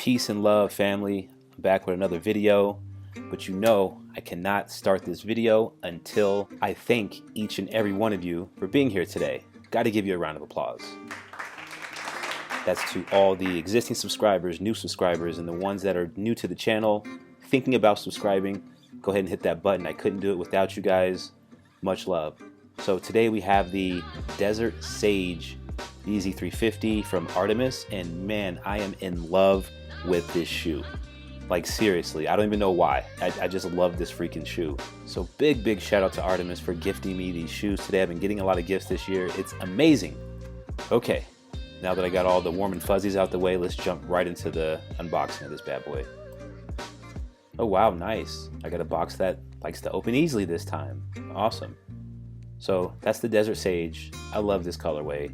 Peace and love, family. I'm back with another video, but you know I cannot start this video until I thank each and every one of you for being here today. Got to give you a round of applause. That's to all the existing subscribers, new subscribers, and the ones that are new to the channel, thinking about subscribing. Go ahead and hit that button. I couldn't do it without you guys. Much love. So today we have the Desert Sage Yeezy 350 from Artemis, and man, I am in love with this shoe. Like seriously, I don't even know why. I just love this freaking shoe. So big shout out to Artemis for gifting me these shoes today. I've been getting a lot of gifts this year. It's amazing. Okay, now that I got all the warm and fuzzies out the way, let's jump right into the unboxing of this bad boy. Oh wow, nice. I got a box that likes to open easily this time. Awesome. So that's the Desert Sage. I love this colorway.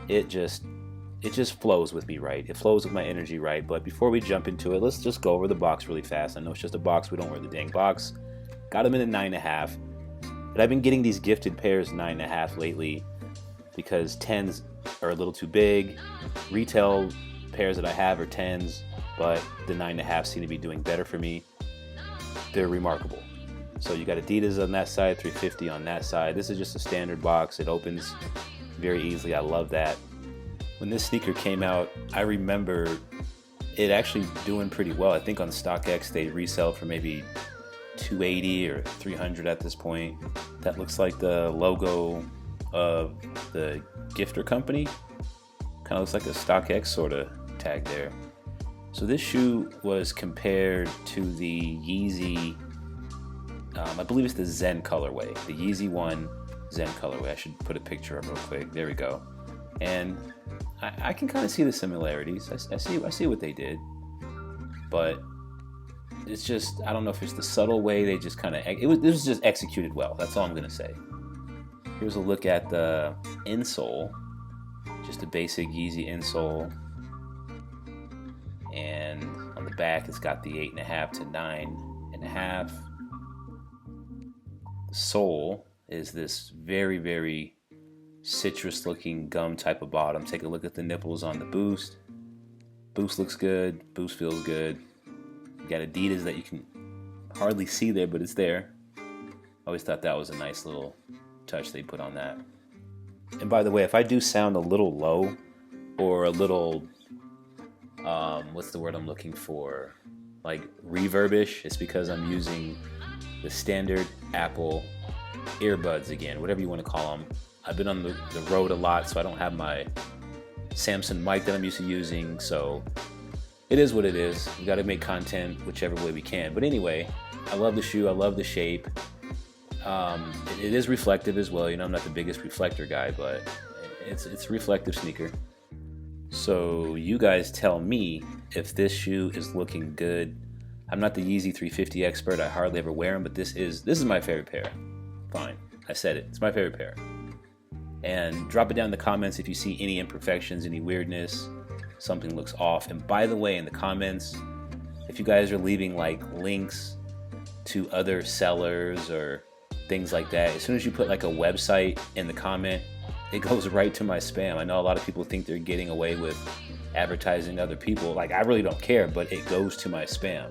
It just flows with me right. It flows with my energy right. But before we jump into it, let's just go over the box really fast. I know it's just a box. We don't wear the dang box. Got them in a 9.5. But I've been getting these gifted pairs 9.5 lately because 10s are a little too big. Retail pairs that I have are 10s, but the 9.5 seem to be doing better for me. They're remarkable. So you got Adidas on that side, 350 on that side. This is just a standard box. It opens very easily. I love that. When this sneaker came out, I remember it actually doing pretty well. I think on StockX they resell for maybe $280 or $300 at this point. That looks like the logo of the gifter company. Kind of looks like a StockX sort of tag there. So this shoe was compared to the Yeezy, I believe it's the Zen colorway, the Yeezy 1 Zen colorway. I should put a picture up real quick. There we go. And I can kind of see the similarities. I see what they did, but it's just, I don't know if it's the subtle way they just kind of, this was just executed well. That's all I'm gonna say. Here's a look at the insole, just a basic Yeezy insole, and on the back it's got the 8.5 to 9.5. The sole is this very citrus looking gum type of bottom. Take a look at the nipples on the Boost. Boost looks good. Boost feels good. You got Adidas that you can hardly see there, but it's there. Always thought that was a nice little touch they put on that. And by the way, if I do sound a little low or a little, what's the word I'm looking for? Like reverbish, it's because I'm using the standard Apple earbuds again, whatever you want to call them. I've been on the road a lot, so I don't have my Samsung mic that I'm used to using, so it is what it is. We got to make content whichever way we can. But anyway, I love the shoe. I love the shape. It is reflective as well. You know, I'm not the biggest reflector guy, but it's a reflective sneaker. So you guys tell me if this shoe is looking good. I'm not the Yeezy 350 expert. I hardly ever wear them, but this is my favorite pair. Fine, I said it. It's my favorite pair. And drop it down in the comments if you see any imperfections, any weirdness, something looks off. And by the way, in the comments, if you guys are leaving like links to other sellers or things like that, as soon as you put like a website in the comment, it goes right to my spam. I know a lot of people think they're getting away with advertising other people. Like, I really don't care, but it goes to my spam.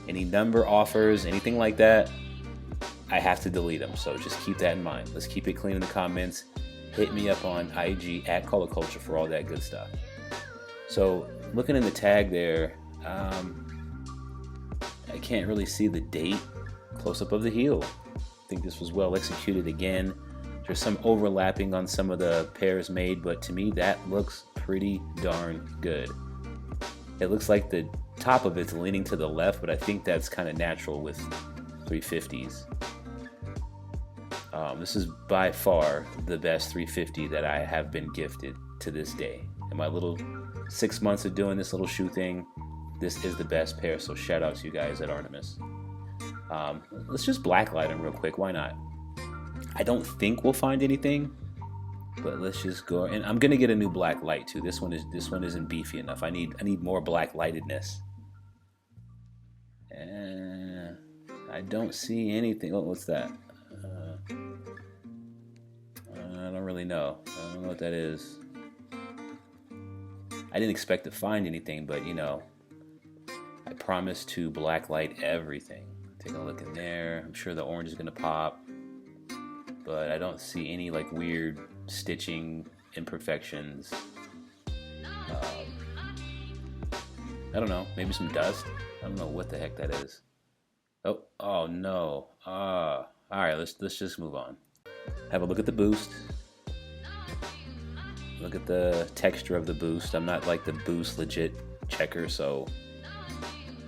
Any number offers, anything like that, I have to delete them. So just keep that in mind. Let's keep it clean in the comments. Hit me up on IG at Color Culture for all that good stuff. So looking in the tag there, I can't really see the date. Close up of the heel. I think this was well executed again. There's some overlapping on some of the pairs made, but to me that looks pretty darn good. It looks like the top of it's leaning to the left, but I think that's kind of natural with 350s. This is by far the best 350 that I have been gifted to this day. In my little 6 months of doing this little shoe thing, this is the best pair, so shout out to you guys at Artemis. Let's just blacklight them real quick, why not? I don't think we'll find anything, but let's just go. And I'm gonna get a new black light too. This one isn't beefy enough. I need more black lightedness. And I don't see anything. Oh, what's that? I don't really know. I don't know what that is. I didn't expect to find anything, but you know, I promise to blacklight everything. Taking a look in there. I'm sure the orange is gonna pop, but I don't see any like weird stitching imperfections. I don't know, maybe some dust. I don't know what the heck that is. Oh no. All right, let's just move on. Have a look at the boost. Look at the texture of the boost. I'm not like the boost legit checker, so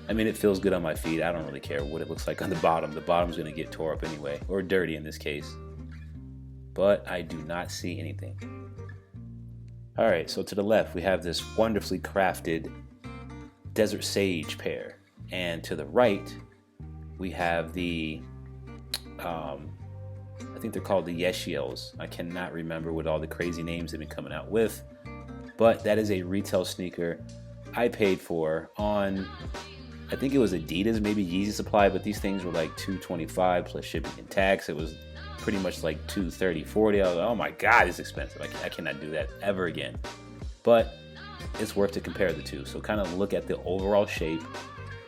I mean, it feels good on my feet. I don't really care what it looks like on the bottom. The bottom's gonna get tore up anyway, or dirty in this case. But I do not see anything. All right, so to the left, we have this wonderfully crafted Desert Sage pair. And to the right, we have the, I think they're called the Yeshiels. I cannot remember what all the crazy names they've been coming out with. But that is a retail sneaker I paid for on, I think it was Adidas, maybe Yeezy Supply, but these things were like $225 plus shipping and tax. It was pretty much like $230, $40. I was like, oh my God, it's expensive. I cannot do that ever again. But it's worth to compare the two. So kind of look at the overall shape.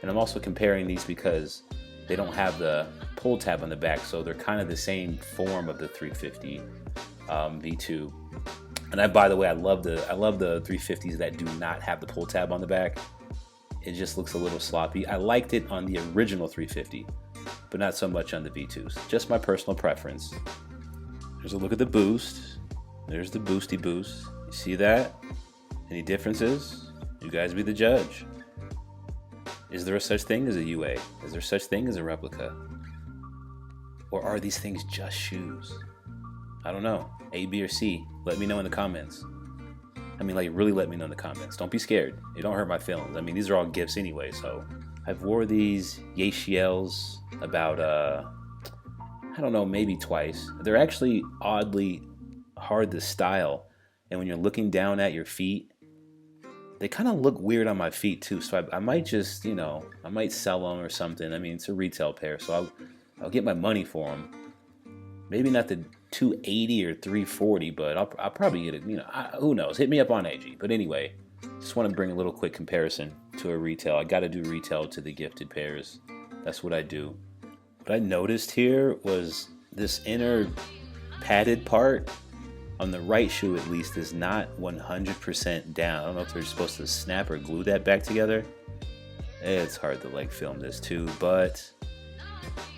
And I'm also comparing these because they don't have the pull tab on the back, so they're kind of the same form of the 350 V2. And by the way, I love the 350s that do not have the pull tab on the back. It just looks a little sloppy. I liked it on the original 350, but not so much on the V2s. Just my personal preference. There's a look at the boost. There's the boosty boost. You see that? Any differences? You guys be the judge. Is there a such thing as a UA? Is there such thing as a replica? Or are these things just shoes? I don't know. A, B, or C? Let me know in the comments. I mean, like, really let me know in the comments. Don't be scared. It don't hurt my feelings. I mean, these are all gifts anyway, so. I've wore these Yeshiels about, I don't know, maybe twice. They're actually oddly hard to style. And when you're looking down at your feet, they kind of look weird on my feet too. So I might just, you know, I might sell them or something. I mean, it's a retail pair, so I'll get my money for them. Maybe not the 280 or 340, but I'll probably get it, you know, who knows. Hit me up on IG. But anyway, just want to bring a little quick comparison to a retail. I got to do retail to the gifted pairs. That's what I do. What I noticed here was this inner padded part on the right shoe, at least, is not 100% down. I don't know if they're supposed to snap or glue that back together. It's hard to like film this too, but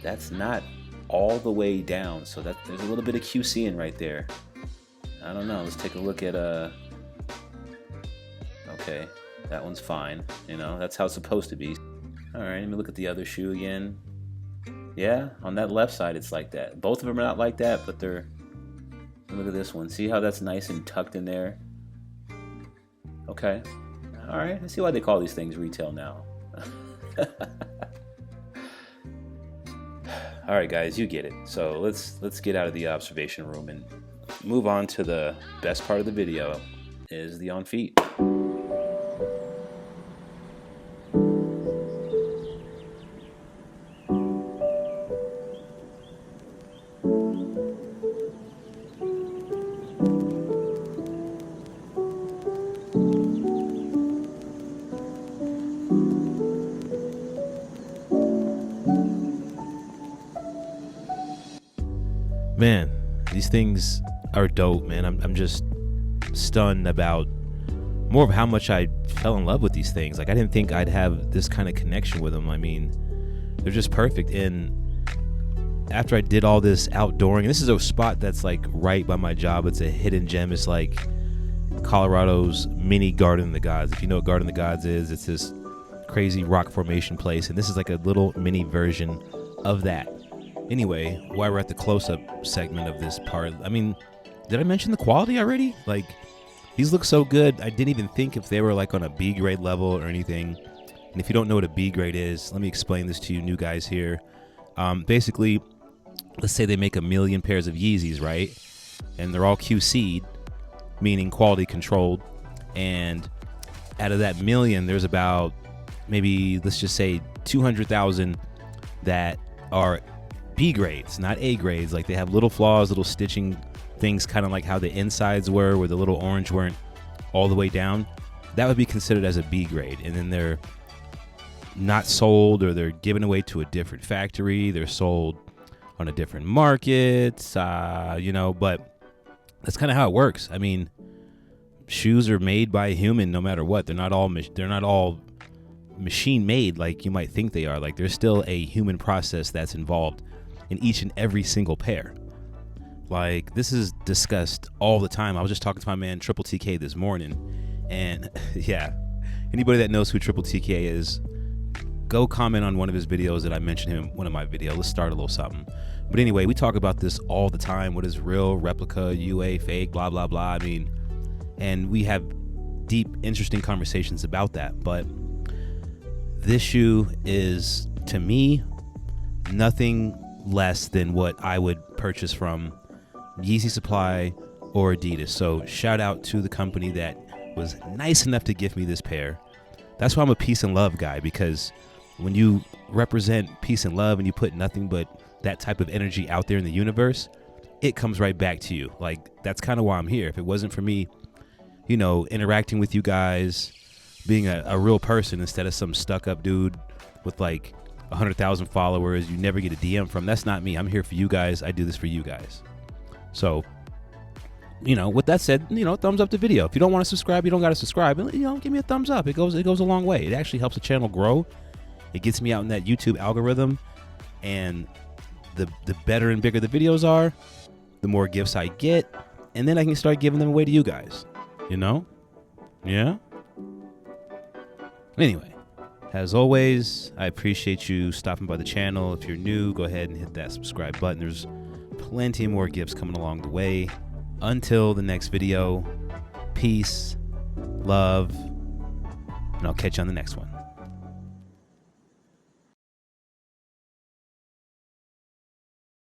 that's not all the way down. So that there's a little bit of QC in right there. I don't know. Let's take a look at okay, that one's fine. You know, that's how it's supposed to be. All right, let me look at the other shoe again. Yeah, on that left side, it's like that. Both of them are not like that, but they're. Look at this one. See how that's nice and tucked in there? Okay. All right. I see why they call these things retail now. All right, guys, you get it. So let's get out of the observation room and move on to the best part of the video, is the on feet. Man, these things are dope, man. I'm just stunned about more of how much I fell in love with these things. Like, I didn't think I'd have this kind of connection with them. I mean, they're just perfect. And after I did all this outdooring, this is a spot that's like right by my job. It's a hidden gem. It's like Colorado's mini Garden of the Gods. If you know what Garden of the Gods is, it's this crazy rock formation place. And this is like a little mini version of that. Anyway, while we're at the close-up segment of this part, I mean, did I mention the quality already? Like, these look so good. I didn't even think if they were like on a B grade level or anything. And if you don't know what a B grade is, let me explain this to you new guys here. Basically, let's say they make 1 million pairs of Yeezys, right? And they're all QC'd, meaning quality controlled. And out of that 1 million, there's about maybe, let's just say 200,000 that are B grades, not A grades. Like, they have little flaws, little stitching things, kind of like how the insides were, where the little orange weren't all the way down. That would be considered as a B grade. And then not sold, or they're given away to a different factory. They're sold on a different market, but that's kind of how it works. I mean, shoes are made by a human no matter what. They're not all machine made like you might think they are. Like, there's still a human process that's involved in each and every single pair. Like, this is discussed all the time. I was just talking to my man Triple TK this morning, and yeah, anybody that knows who Triple TK is, go comment on one of his videos that I mentioned him in one of my videos. Let's start a little something. But anyway, we talk about this all the time. What is real, replica, UA, fake, blah, blah, blah. I mean, and we have deep, interesting conversations about that. But this shoe is, to me, nothing less than what I would purchase from Yeezy Supply or Adidas. So shout out to the company that was nice enough to give me this pair. That's why I'm a peace and love guy, because when you represent peace and love and you put nothing but that type of energy out there in the universe, it comes right back to you. Like, that's kind of why I'm here. If it wasn't for me, interacting with you guys, being a real person instead of some stuck up dude with like 100,000 followers you never get a DM from, that's not me. I'm here for you guys. I do this for you guys. So, with that said, thumbs up the video. If you don't want to subscribe, you don't got to subscribe. Give me a thumbs up. It goes a long way. It actually helps the channel grow. It gets me out in that YouTube algorithm, and the better and bigger the videos are, the more gifts I get, and then I can start giving them away to you guys. Yeah. Anyway, as always, I appreciate you stopping by the channel. If you're new, go ahead and hit that subscribe button. There's plenty more gifts coming along the way. Until the next video, peace, love, and I'll catch you on the next one.